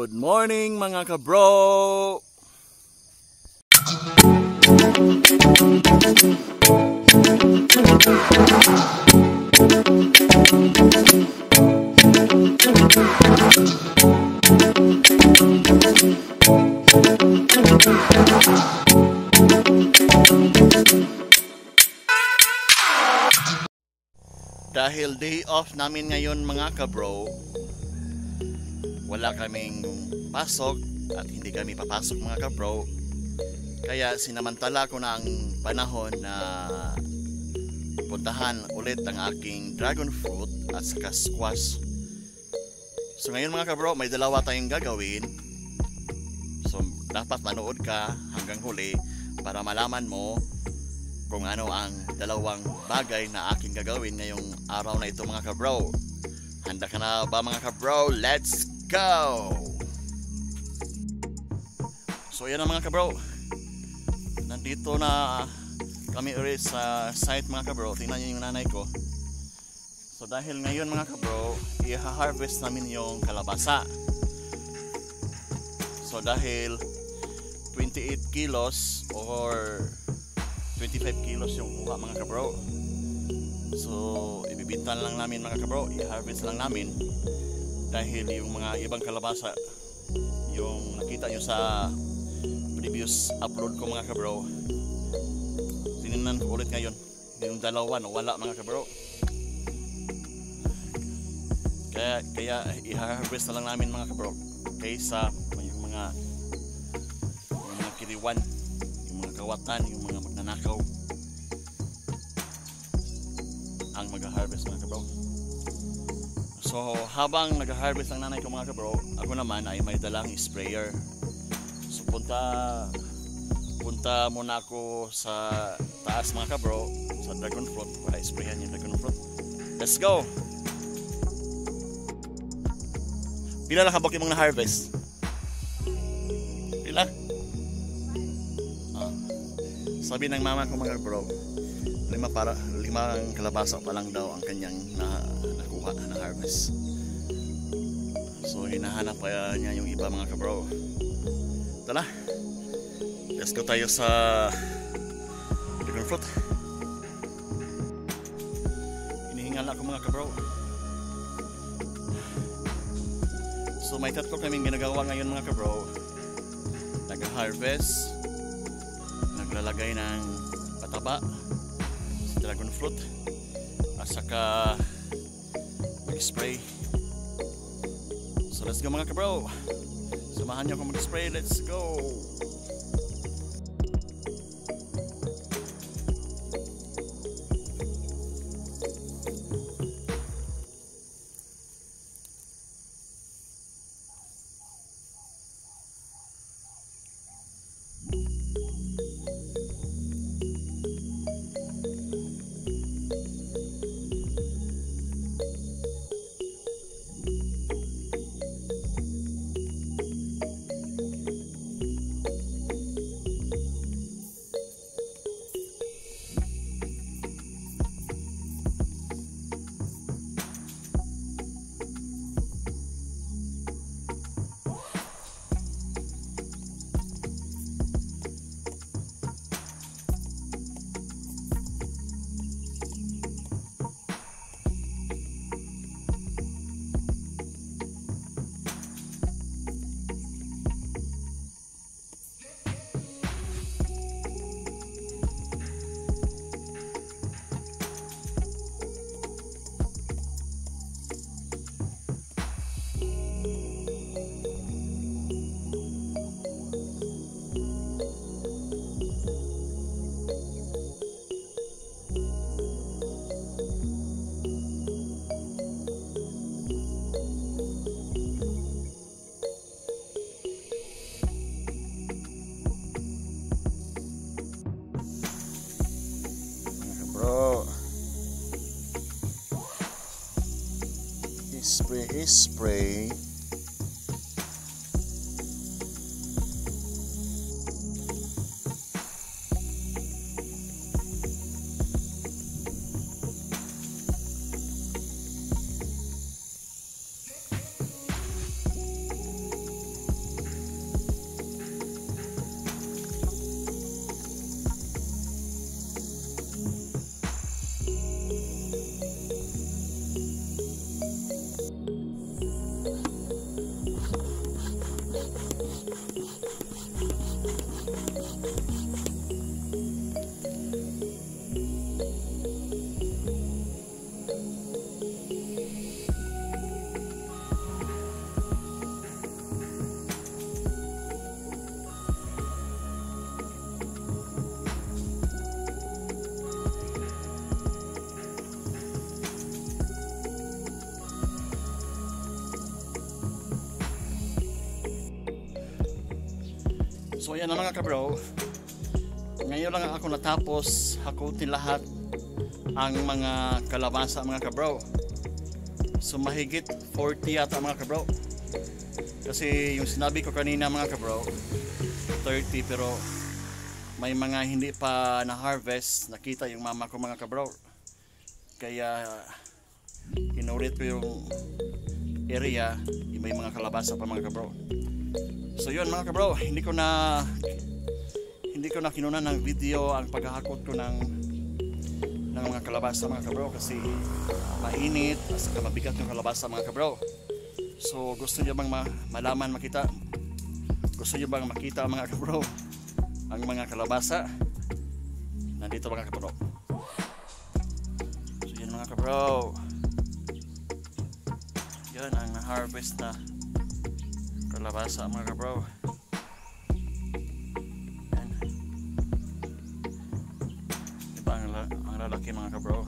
Good morning mga kabro! Dahil day off namin ngayon mga kabro, wala kaming pasok at hindi kami papasok mga kabro. Kaya sinamantala ko na ang panahon na puntahan ulit ang aking dragon fruit at saka squash. So ngayon mga kabro, may dalawa tayong gagawin. So dapat manood ka hanggang huli para malaman mo kung ano ang dalawang bagay na aking gagawin ngayong araw na ito mga kabro. Handa ka na ba mga kabro? Let's go! So yan na mga kabro, nandito na kami ulit sa site mga kabro. Tingnan nyo yung nanay ko. So dahil ngayon mga kabro, i-harvest namin yung kalabasa. So dahil 28 kilos or 25 kilos yung kuha mga kabro, so ibibintan lang namin mga kabro, i-harvest lang namin. Dahil yung mga ibang kalabasa, yung nakita nyo sa previous upload ko mga kabro, tinignan ko ulit ngayon. Yung dalawa wala mga kabro. Kaya i-harvest na lang namin mga kabro, kaysa yung mga kiriwan, yung mga kawatan, yung mga magnanakaw ang mag-harvest mga kabro. So habang nag-harvest ang nanay ko mga kabro, ako naman ay may dalang sprayer. So punta muna ako sa taas mga kabro, sa dragon fruit, para sprayan yung dragon fruit. Let's go! Pila lang kabok yung mga na-harvest? Pila? Sabi ng mama ko mga kabro, limang kalabasa pa lang daw ang kanyang nakuha na harvest. So hinahanap pa niya yung iba mga kabro. Tara, let's go tayo sa dragon fruit. Hinihingal ako mga kabro. So may tatlo kaming ginagawa ngayon mga kabro. Nag-harvest, naglalagay ng pataba sa dragon fruit, at saka mag-spray. So let's go mga kabro, samahan niyo ako mag-spray. Let's go! Spray. So ayan na mga kabro, ngayon lang ako natapos hakutin lahat ang mga kalabasa mga kabro. So mahigit 40 yata mga kabro, kasi yung sinabi ko kanina mga kabro 30, pero may mga hindi pa na harvest. Nakita yung mama ko mga kabro, kaya inulit ko yung area, may mga kalabasa pa mga kabro. So yun mga kabro, hindi ko na kinunan ng video ang paghahakot ko ng mga kalabasa mga kabro, kasi mainit at saka mabigat yung kalabasa mga kabro. So gusto niyo bang malaman, makita, gusto niyo bang makita mga kabro ang mga kalabasa? Nandito mga kabro. So yun mga kabro, yan ang na-harvest na kalabasa mga kabro. Yan, diba ang lalaki mga kabro.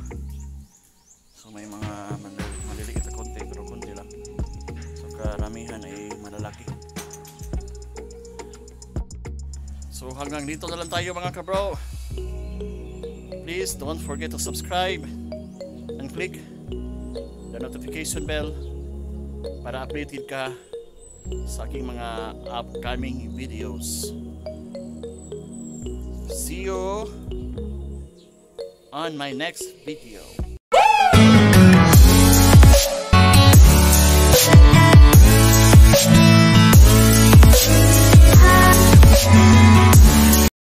So may mga maliliit na konti, pero konti lang. So karamihan ay malalaki. So hanggang dito na lang tayo mga kabro. Please don't forget to subscribe and click the notification bell para updated ka sa aking mga upcoming videos. See you on my next video.